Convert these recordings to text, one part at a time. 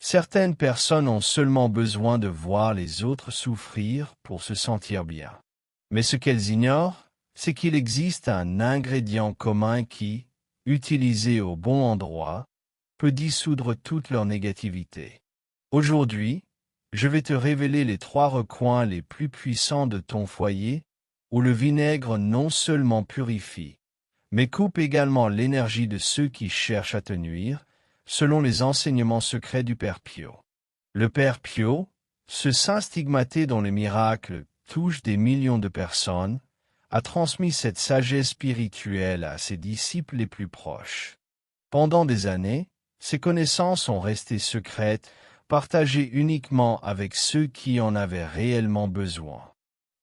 Certaines personnes ont seulement besoin de voir les autres souffrir pour se sentir bien. Mais ce qu'elles ignorent, c'est qu'il existe un ingrédient commun qui, utilisé au bon endroit, peut dissoudre toute leur négativité. Aujourd'hui, je vais te révéler les 3 recoins les plus puissants de ton foyer, où le vinaigre non seulement purifie, mais coupe également l'énergie de ceux qui cherchent à te nuire, selon les enseignements secrets du Père Pio. Le Père Pio, ce saint stigmaté dont les miracles touchent des millions de personnes, a transmis cette sagesse spirituelle à ses disciples les plus proches. Pendant des années, ces connaissances sont restées secrètes, partagées uniquement avec ceux qui en avaient réellement besoin.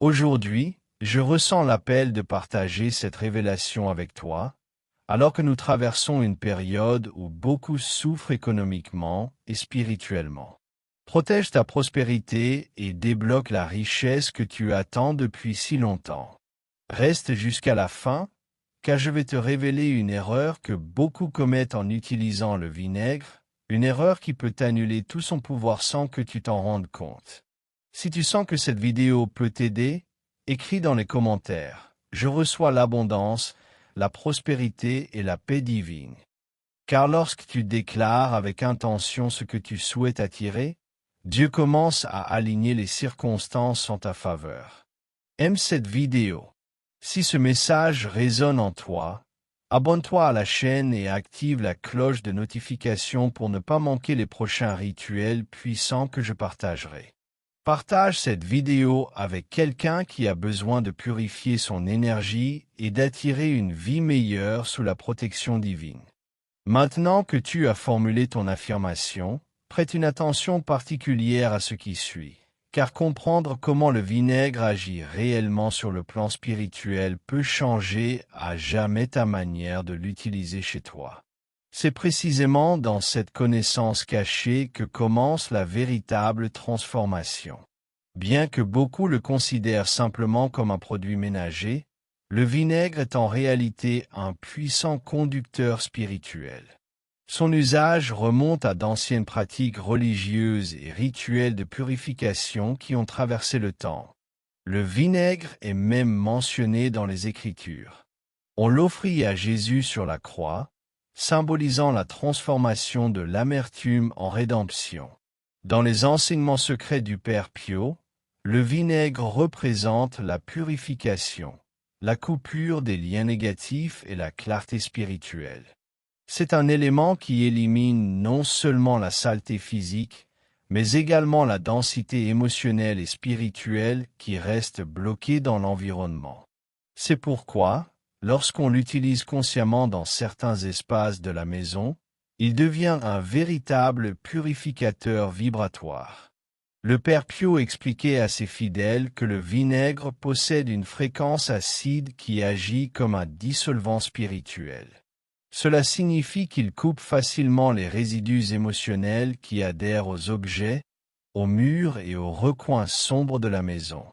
Aujourd'hui, je ressens l'appel de partager cette révélation avec toi, alors que nous traversons une période où beaucoup souffrent économiquement et spirituellement. Protège ta prospérité et débloque la richesse que tu attends depuis si longtemps. Reste jusqu'à la fin, car je vais te révéler une erreur que beaucoup commettent en utilisant le vinaigre, une erreur qui peut annuler tout son pouvoir sans que tu t'en rendes compte. Si tu sens que cette vidéo peut t'aider, écris dans les commentaires « Je reçois l'abondance, la prospérité et la paix divine ». Car lorsque tu déclares avec intention ce que tu souhaites attirer, Dieu commence à aligner les circonstances en ta faveur. Aime cette vidéo. Si ce message résonne en toi, abonne-toi à la chaîne et active la cloche de notification pour ne pas manquer les prochains rituels puissants que je partagerai. Partage cette vidéo avec quelqu'un qui a besoin de purifier son énergie et d'attirer une vie meilleure sous la protection divine. Maintenant que tu as formulé ton affirmation, prête une attention particulière à ce qui suit, car comprendre comment le vinaigre agit réellement sur le plan spirituel peut changer à jamais ta manière de l'utiliser chez toi. C'est précisément dans cette connaissance cachée que commence la véritable transformation. Bien que beaucoup le considèrent simplement comme un produit ménager, le vinaigre est en réalité un puissant conducteur spirituel. Son usage remonte à d'anciennes pratiques religieuses et rituels de purification qui ont traversé le temps. Le vinaigre est même mentionné dans les Écritures. On l'offrit à Jésus sur la croix, symbolisant la transformation de l'amertume en rédemption. Dans les enseignements secrets du Père Pio, le vinaigre représente la purification, la coupure des liens négatifs et la clarté spirituelle. C'est un élément qui élimine non seulement la saleté physique, mais également la densité émotionnelle et spirituelle qui reste bloquée dans l'environnement. C'est pourquoi, lorsqu'on l'utilise consciemment dans certains espaces de la maison, il devient un véritable purificateur vibratoire. Le Père Pio expliquait à ses fidèles que le vinaigre possède une fréquence acide qui agit comme un dissolvant spirituel. Cela signifie qu'il coupe facilement les résidus émotionnels qui adhèrent aux objets, aux murs et aux recoins sombres de la maison.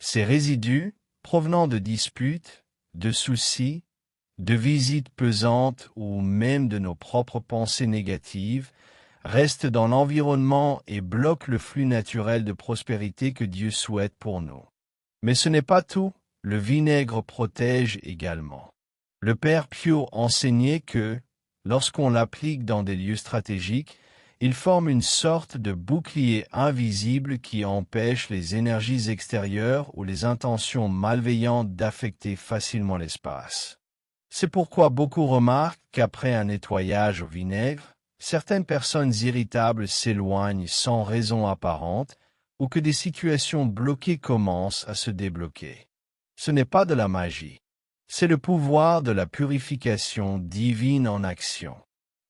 Ces résidus, provenant de disputes, de soucis, de visites pesantes ou même de nos propres pensées négatives, restent dans l'environnement et bloquent le flux naturel de prospérité que Dieu souhaite pour nous. Mais ce n'est pas tout, le vinaigre protège également. Le Père Pio enseignait que, lorsqu'on l'applique dans des lieux stratégiques, il forme une sorte de bouclier invisible qui empêche les énergies extérieures ou les intentions malveillantes d'affecter facilement l'espace. C'est pourquoi beaucoup remarquent qu'après un nettoyage au vinaigre, certaines personnes irritables s'éloignent sans raison apparente ou que des situations bloquées commencent à se débloquer. Ce n'est pas de la magie. C'est le pouvoir de la purification divine en action.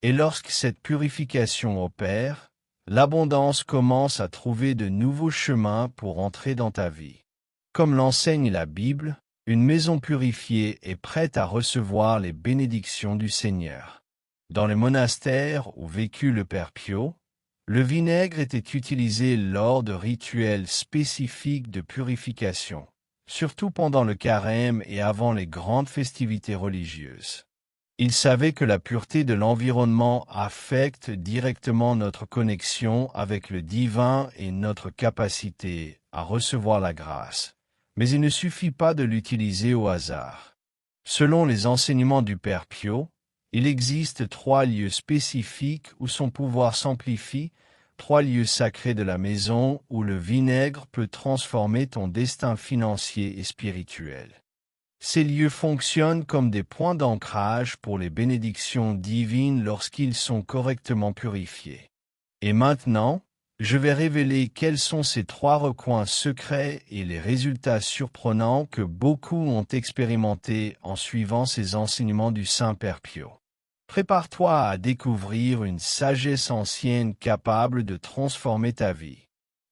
Et lorsque cette purification opère, l'abondance commence à trouver de nouveaux chemins pour entrer dans ta vie. Comme l'enseigne la Bible, une maison purifiée est prête à recevoir les bénédictions du Seigneur. Dans les monastères où vécut le Père Pio, le vinaigre était utilisé lors de rituels spécifiques de purification, surtout pendant le carême et avant les grandes festivités religieuses. Il savait que la pureté de l'environnement affecte directement notre connexion avec le divin et notre capacité à recevoir la grâce. Mais il ne suffit pas de l'utiliser au hasard. Selon les enseignements du Père Pio, il existe 3 lieux spécifiques où son pouvoir s'amplifie, 3 lieux sacrés de la maison où le vinaigre peut transformer ton destin financier et spirituel. Ces lieux fonctionnent comme des points d'ancrage pour les bénédictions divines lorsqu'ils sont correctement purifiés. Et maintenant, je vais révéler quels sont ces 3 recoins secrets et les résultats surprenants que beaucoup ont expérimentés en suivant ces enseignements du Saint-Père Pio. Prépare-toi à découvrir une sagesse ancienne capable de transformer ta vie.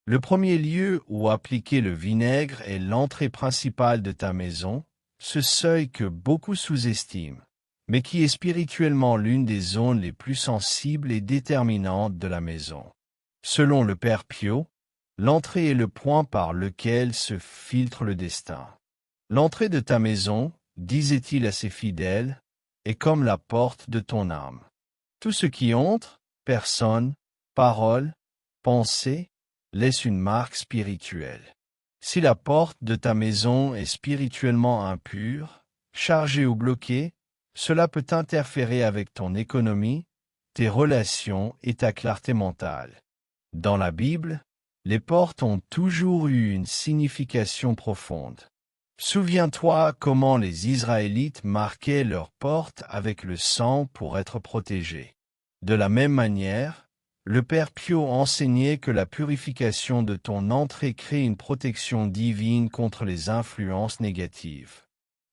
Le premier lieu où appliquer le vinaigre est l'entrée principale de ta maison, ce seuil que beaucoup sous-estiment, mais qui est spirituellement l'une des zones les plus sensibles et déterminantes de la maison. Selon le Père Pio, l'entrée est le point par lequel se filtre le destin. L'entrée de ta maison, disait-il à ses fidèles, est comme la porte de ton âme. Tout ce qui entre, personne, parole, pensée, laisse une marque spirituelle. Si la porte de ta maison est spirituellement impure, chargée ou bloquée, cela peut interférer avec ton économie, tes relations et ta clarté mentale. Dans la Bible, les portes ont toujours eu une signification profonde. Souviens-toi comment les Israélites marquaient leurs portes avec le sang pour être protégés. De la même manière, le Père Pio enseignait que la purification de ton entrée crée une protection divine contre les influences négatives.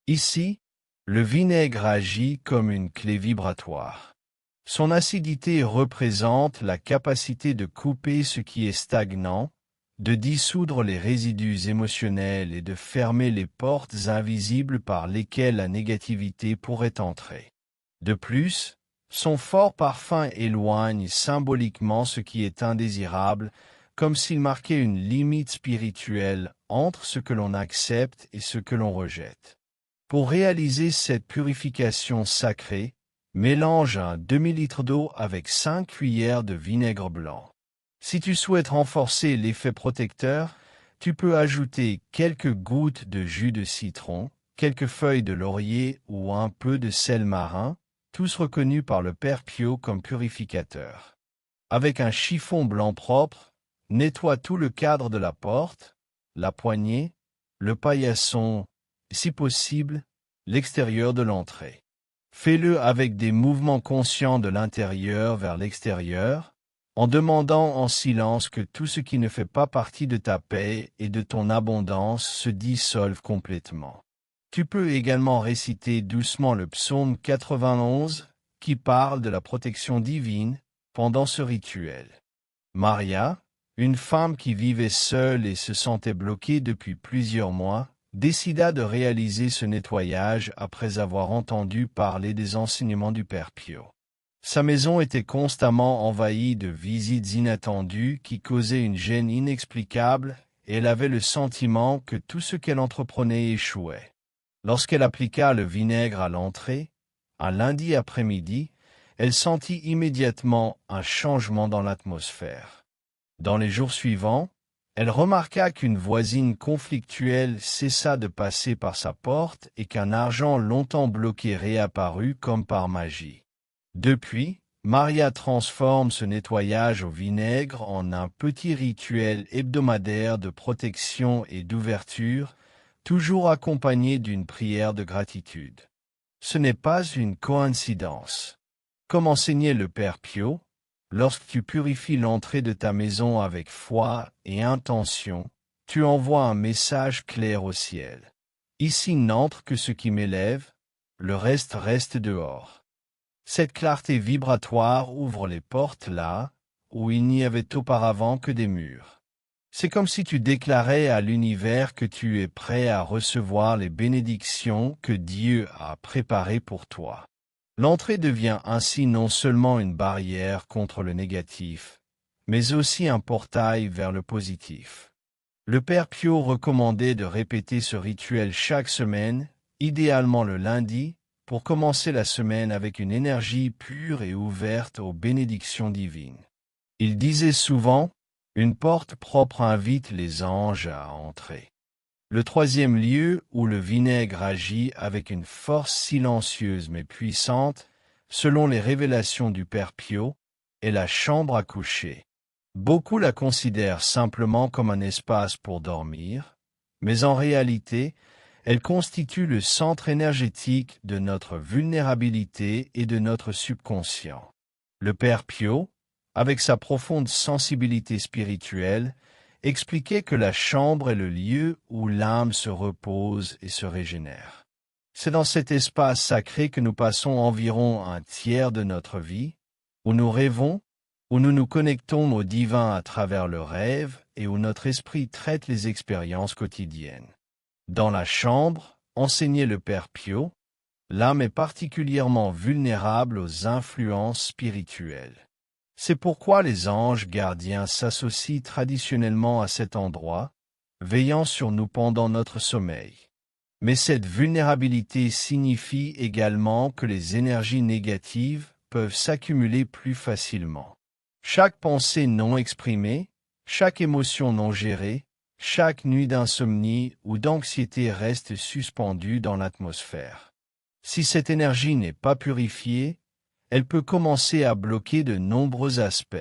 Ici, le vinaigre agit comme une clé vibratoire. Son acidité représente la capacité de couper ce qui est stagnant, de dissoudre les résidus émotionnels et de fermer les portes invisibles par lesquelles la négativité pourrait entrer. De plus, son fort parfum éloigne symboliquement ce qui est indésirable, comme s'il marquait une limite spirituelle entre ce que l'on accepte et ce que l'on rejette. Pour réaliser cette purification sacrée, mélange un demi-litre d'eau avec 5 cuillères de vinaigre blanc. Si tu souhaites renforcer l'effet protecteur, tu peux ajouter quelques gouttes de jus de citron, quelques feuilles de laurier ou un peu de sel marin, tous reconnus par le Père Pio comme purificateurs. Avec un chiffon blanc propre, nettoie tout le cadre de la porte, la poignée, le paillasson, si possible, l'extérieur de l'entrée. Fais-le avec des mouvements conscients de l'intérieur vers l'extérieur, en demandant en silence que tout ce qui ne fait pas partie de ta paix et de ton abondance se dissolve complètement. Tu peux également réciter doucement le psaume 91 qui parle de la protection divine pendant ce rituel. Maria, une femme qui vivait seule et se sentait bloquée depuis plusieurs mois, décida de réaliser ce nettoyage après avoir entendu parler des enseignements du Père Pio. Sa maison était constamment envahie de visites inattendues qui causaient une gêne inexplicable et elle avait le sentiment que tout ce qu'elle entreprenait échouait. Lorsqu'elle appliqua le vinaigre à l'entrée, un lundi après-midi, elle sentit immédiatement un changement dans l'atmosphère. Dans les jours suivants, elle remarqua qu'une voisine conflictuelle cessa de passer par sa porte et qu'un argent longtemps bloqué réapparut comme par magie. Depuis, Maria transforme ce nettoyage au vinaigre en un petit rituel hebdomadaire de protection et d'ouverture, toujours accompagné d'une prière de gratitude. Ce n'est pas une coïncidence. Comme enseignait le Père Pio, lorsque tu purifies l'entrée de ta maison avec foi et intention, tu envoies un message clair au ciel. Ici n'entre que ce qui m'élève, le reste reste dehors. Cette clarté vibratoire ouvre les portes là où il n'y avait auparavant que des murs. C'est comme si tu déclarais à l'univers que tu es prêt à recevoir les bénédictions que Dieu a préparées pour toi. L'entrée devient ainsi non seulement une barrière contre le négatif, mais aussi un portail vers le positif. Le Père Pio recommandait de répéter ce rituel chaque semaine, idéalement le lundi, pour commencer la semaine avec une énergie pure et ouverte aux bénédictions divines. Il disait souvent, une porte propre invite les anges à entrer. Le troisième lieu où le vinaigre agit avec une force silencieuse mais puissante, selon les révélations du Père Pio, est la chambre à coucher. Beaucoup la considèrent simplement comme un espace pour dormir, mais en réalité, elle constitue le centre énergétique de notre vulnérabilité et de notre subconscient. Le Père Pio, avec sa profonde sensibilité spirituelle, expliquait que la chambre est le lieu où l'âme se repose et se régénère. C'est dans cet espace sacré que nous passons environ un tiers de notre vie, où nous rêvons, où nous nous connectons au divin à travers le rêve et où notre esprit traite les expériences quotidiennes. Dans la chambre, enseignait le Père Pio, l'âme est particulièrement vulnérable aux influences spirituelles. C'est pourquoi les anges gardiens s'associent traditionnellement à cet endroit, veillant sur nous pendant notre sommeil. Mais cette vulnérabilité signifie également que les énergies négatives peuvent s'accumuler plus facilement. Chaque pensée non exprimée, chaque émotion non gérée, chaque nuit d'insomnie ou d'anxiété reste suspendue dans l'atmosphère. Si cette énergie n'est pas purifiée, elle peut commencer à bloquer de nombreux aspects,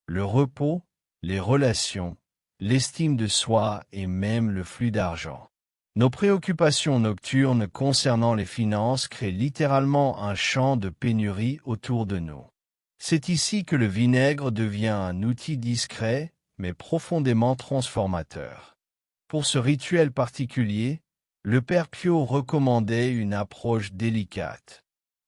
le repos, les relations, l'estime de soi et même le flux d'argent. Nos préoccupations nocturnes concernant les finances créent littéralement un champ de pénurie autour de nous. C'est ici que le vinaigre devient un outil discret, mais profondément transformateur. Pour ce rituel particulier, le Père Pio recommandait une approche délicate.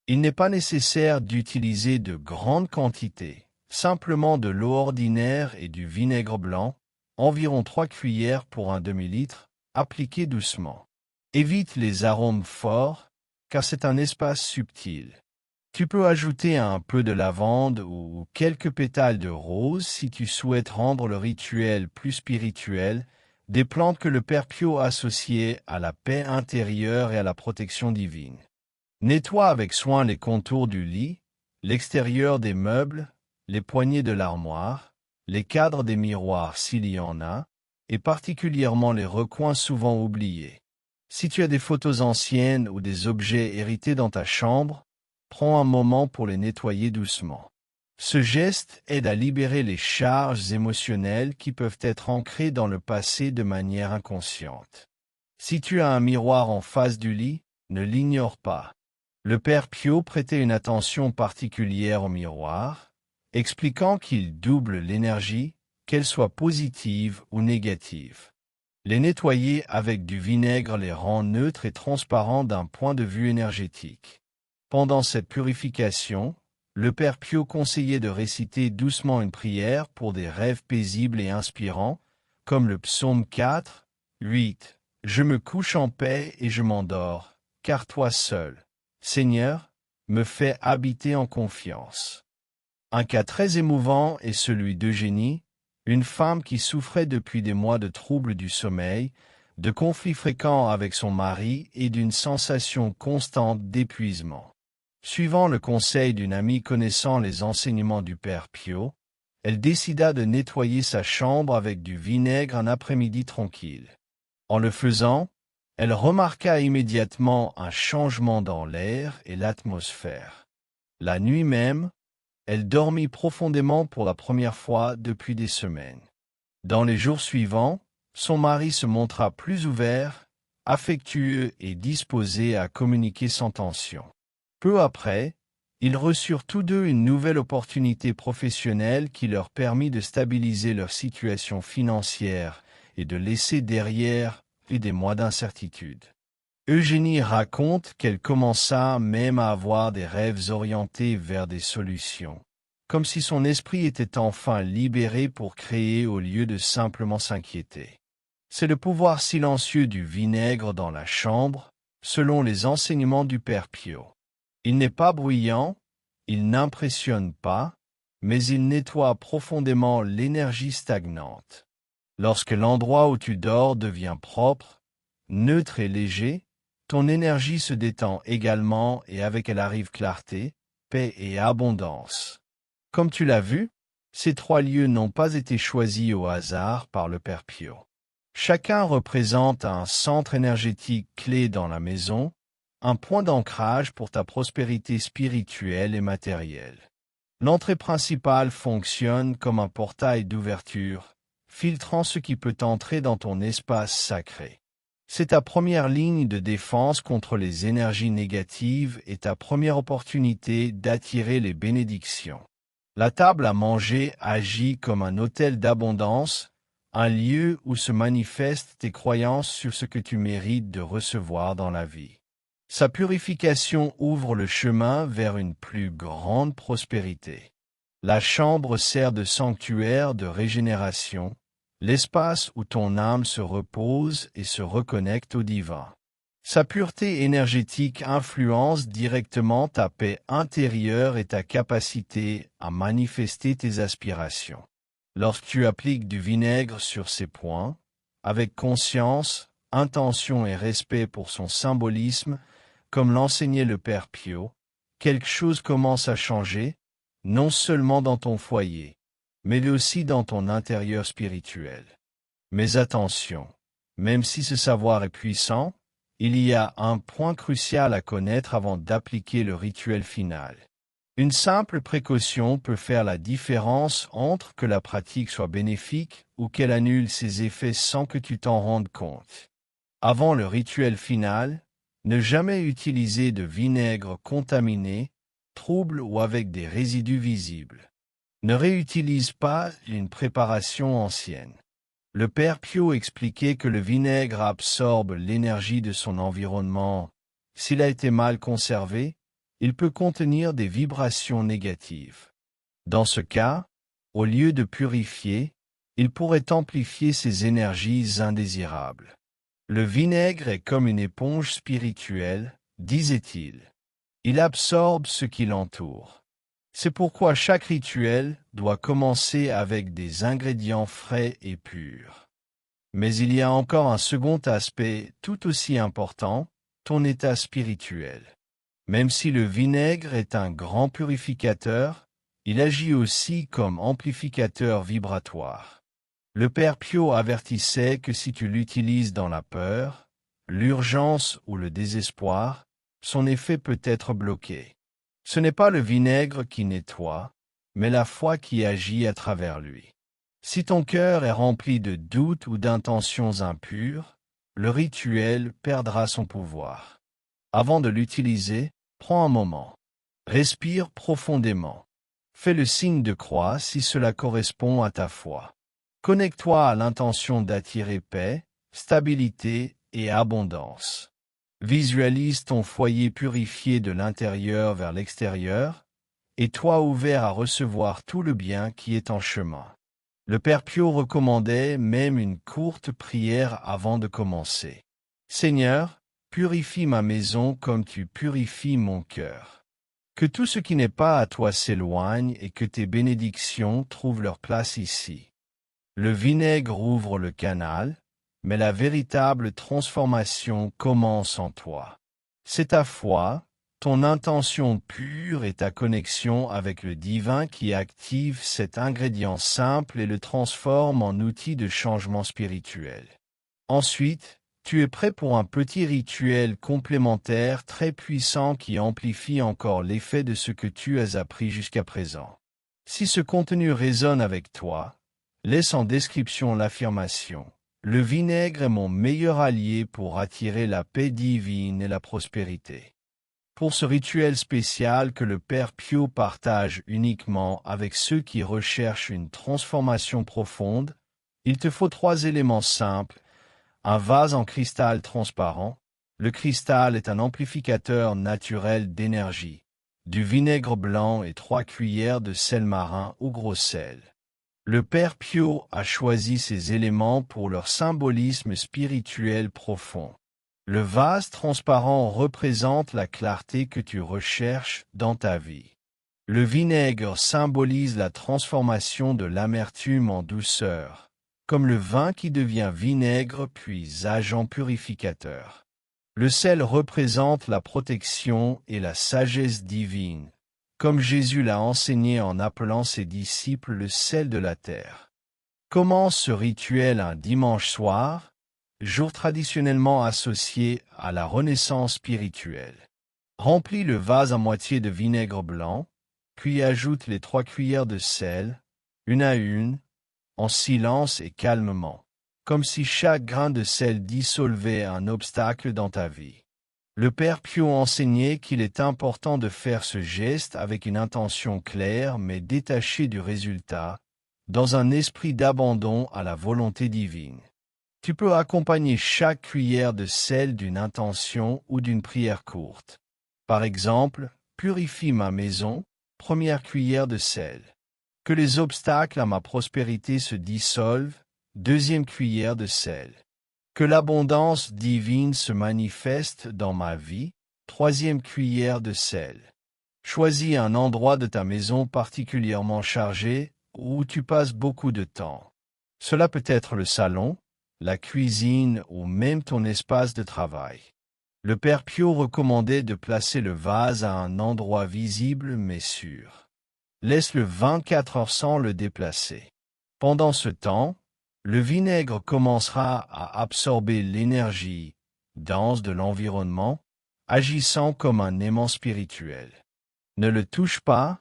Il n'est pas nécessaire d'utiliser de grandes quantités, simplement de l'eau ordinaire et du vinaigre blanc, environ 3 cuillères pour un demi-litre, appliquez doucement. Évite les arômes forts, car c'est un espace subtil. Tu peux ajouter un peu de lavande ou quelques pétales de rose si tu souhaites rendre le rituel plus spirituel, des plantes que le Père Pio associait à la paix intérieure et à la protection divine. Nettoie avec soin les contours du lit, l'extérieur des meubles, les poignées de l'armoire, les cadres des miroirs s'il y en a, et particulièrement les recoins souvent oubliés. Si tu as des photos anciennes ou des objets hérités dans ta chambre, prends un moment pour les nettoyer doucement. Ce geste aide à libérer les charges émotionnelles qui peuvent être ancrées dans le passé de manière inconsciente. Si tu as un miroir en face du lit, ne l'ignore pas. Le Père Pio prêtait une attention particulière au miroir, expliquant qu'il double l'énergie, qu'elle soit positive ou négative. Les nettoyer avec du vinaigre les rend neutres et transparents d'un point de vue énergétique. Pendant cette purification, le Père Pio conseillait de réciter doucement une prière pour des rêves paisibles et inspirants, comme le psaume 4, 8. Je me couche en paix et je m'endors, car toi seul, Seigneur, me fais habiter en confiance. Un cas très émouvant est celui d'Eugénie, une femme qui souffrait depuis des mois de troubles du sommeil, de conflits fréquents avec son mari et d'une sensation constante d'épuisement. Suivant le conseil d'une amie connaissant les enseignements du Père Pio, elle décida de nettoyer sa chambre avec du vinaigre un après-midi tranquille. En le faisant, elle remarqua immédiatement un changement dans l'air et l'atmosphère. La nuit même, elle dormit profondément pour la première fois depuis des semaines. Dans les jours suivants, son mari se montra plus ouvert, affectueux et disposé à communiquer sans tension. Peu après, ils reçurent tous deux une nouvelle opportunité professionnelle qui leur permit de stabiliser leur situation financière et de laisser derrière des mois d'incertitude. Eugénie raconte qu'elle commença même à avoir des rêves orientés vers des solutions, comme si son esprit était enfin libéré pour créer au lieu de simplement s'inquiéter. C'est le pouvoir silencieux du vinaigre dans la chambre, selon les enseignements du Père Pio. Il n'est pas bruyant, il n'impressionne pas, mais il nettoie profondément l'énergie stagnante. Lorsque l'endroit où tu dors devient propre, neutre et léger, ton énergie se détend également et avec elle arrive clarté, paix et abondance. Comme tu l'as vu, ces 3 lieux n'ont pas été choisis au hasard par le Père Pio. Chacun représente un centre énergétique clé dans la maison, un point d'ancrage pour ta prospérité spirituelle et matérielle. L'entrée principale fonctionne comme un portail d'ouverture, filtrant ce qui peut entrer dans ton espace sacré. C'est ta première ligne de défense contre les énergies négatives et ta première opportunité d'attirer les bénédictions. La table à manger agit comme un autel d'abondance, un lieu où se manifestent tes croyances sur ce que tu mérites de recevoir dans la vie. Sa purification ouvre le chemin vers une plus grande prospérité. La chambre sert de sanctuaire de régénération, l'espace où ton âme se repose et se reconnecte au divin. Sa pureté énergétique influence directement ta paix intérieure et ta capacité à manifester tes aspirations. Lorsque tu appliques du vinaigre sur ces points, avec conscience, intention et respect pour son symbolisme, comme l'enseignait le Père Pio, quelque chose commence à changer, non seulement dans ton foyer, mais aussi dans ton intérieur spirituel. Mais attention, même si ce savoir est puissant, il y a un point crucial à connaître avant d'appliquer le rituel final. Une simple précaution peut faire la différence entre que la pratique soit bénéfique ou qu'elle annule ses effets sans que tu t'en rendes compte. Avant le rituel final, ne jamais utiliser de vinaigre contaminé, trouble ou avec des résidus visibles. Ne réutilise pas une préparation ancienne. Le Père Pio expliquait que le vinaigre absorbe l'énergie de son environnement. S'il a été mal conservé, il peut contenir des vibrations négatives. Dans ce cas, au lieu de purifier, il pourrait amplifier ces énergies indésirables. Le vinaigre est comme une éponge spirituelle, disait-il. Il absorbe ce qui l'entoure. C'est pourquoi chaque rituel doit commencer avec des ingrédients frais et purs. Mais il y a encore un second aspect tout aussi important, ton état spirituel. Même si le vinaigre est un grand purificateur, il agit aussi comme amplificateur vibratoire. Le Père Pio avertissait que si tu l'utilises dans la peur, l'urgence ou le désespoir, son effet peut être bloqué. Ce n'est pas le vinaigre qui nettoie, mais la foi qui agit à travers lui. Si ton cœur est rempli de doutes ou d'intentions impures, le rituel perdra son pouvoir. Avant de l'utiliser, prends un moment. Respire profondément. Fais le signe de croix si cela correspond à ta foi. Connecte-toi à l'intention d'attirer paix, stabilité et abondance. Visualise ton foyer purifié de l'intérieur vers l'extérieur, et toi ouvert à recevoir tout le bien qui est en chemin. Le Père Pio recommandait même une courte prière avant de commencer. Seigneur, purifie ma maison comme tu purifies mon cœur. Que tout ce qui n'est pas à toi s'éloigne et que tes bénédictions trouvent leur place ici. Le vinaigre ouvre le canal, mais la véritable transformation commence en toi. C'est ta foi, ton intention pure et ta connexion avec le divin qui active cet ingrédient simple et le transforme en outil de changement spirituel. Ensuite, tu es prêt pour un petit rituel complémentaire très puissant qui amplifie encore l'effet de ce que tu as appris jusqu'à présent. Si ce contenu résonne avec toi, laisse en description l'affirmation. Le vinaigre est mon meilleur allié pour attirer la paix divine et la prospérité. Pour ce rituel spécial que le Père Pio partage uniquement avec ceux qui recherchent une transformation profonde, il te faut 3 éléments simples. Un vase en cristal transparent. Le cristal est un amplificateur naturel d'énergie. Du vinaigre blanc et 3 cuillères de sel marin ou gros sel. Le Père Pio a choisi ces éléments pour leur symbolisme spirituel profond. Le vase transparent représente la clarté que tu recherches dans ta vie. Le vinaigre symbolise la transformation de l'amertume en douceur, comme le vin qui devient vinaigre puis agent purificateur. Le sel représente la protection et la sagesse divine, comme Jésus l'a enseigné en appelant ses disciples le sel de la terre. Commence ce rituel un dimanche soir, jour traditionnellement associé à la renaissance spirituelle. Remplis le vase à moitié de vinaigre blanc, puis ajoute les 3 cuillères de sel, une à une, en silence et calmement, comme si chaque grain de sel dissolvait un obstacle dans ta vie. Le Père Pio enseignait qu'il est important de faire ce geste avec une intention claire mais détachée du résultat, dans un esprit d'abandon à la volonté divine. Tu peux accompagner chaque cuillère de sel d'une intention ou d'une prière courte. Par exemple, purifie ma maison, première cuillère de sel. Que les obstacles à ma prospérité se dissolvent, deuxième cuillère de sel. Que l'abondance divine se manifeste dans ma vie, troisième cuillère de sel. Choisis un endroit de ta maison particulièrement chargé où tu passes beaucoup de temps. Cela peut être le salon, la cuisine ou même ton espace de travail. Le Père Pio recommandait de placer le vase à un endroit visible mais sûr. Laisse-le 24 heures sans le déplacer. Pendant ce temps, le vinaigre commencera à absorber l'énergie dense de l'environnement, agissant comme un aimant spirituel. Ne le touche pas,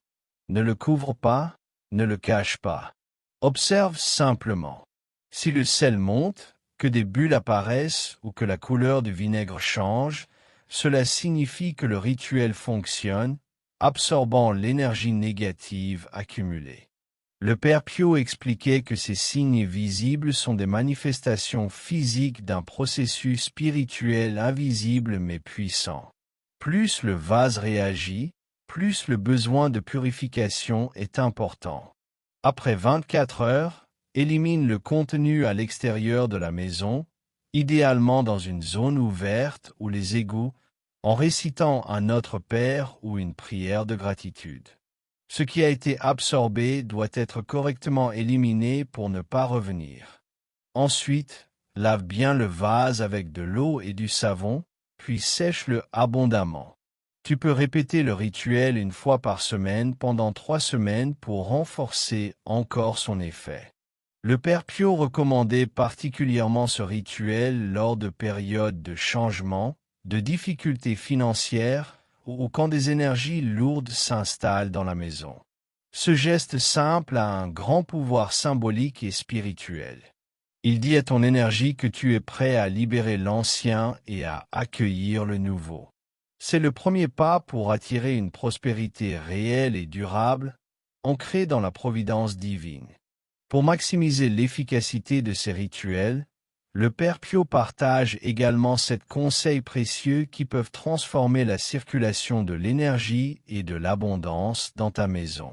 ne le couvre pas, ne le cache pas. Observe simplement. Si le sel monte, que des bulles apparaissent ou que la couleur du vinaigre change, cela signifie que le rituel fonctionne, absorbant l'énergie négative accumulée. Le Père Pio expliquait que ces signes visibles sont des manifestations physiques d'un processus spirituel invisible mais puissant. Plus le vase réagit, plus le besoin de purification est important. Après 24 heures, élimine le contenu à l'extérieur de la maison, idéalement dans une zone ouverte ou les égouts, en récitant un Notre Père ou une prière de gratitude. Ce qui a été absorbé doit être correctement éliminé pour ne pas revenir. Ensuite, lave bien le vase avec de l'eau et du savon, puis sèche-le abondamment. Tu peux répéter le rituel une fois par semaine pendant 3 semaines pour renforcer encore son effet. Le Père Pio recommandait particulièrement ce rituel lors de périodes de changement, de difficultés financières ou quand des énergies lourdes s'installent dans la maison. Ce geste simple a un grand pouvoir symbolique et spirituel. Il dit à ton énergie que tu es prêt à libérer l'ancien et à accueillir le nouveau. C'est le premier pas pour attirer une prospérité réelle et durable, ancrée dans la providence divine. Pour maximiser l'efficacité de ces rituels, le Père Pio partage également 7 conseils précieux qui peuvent transformer la circulation de l'énergie et de l'abondance dans ta maison.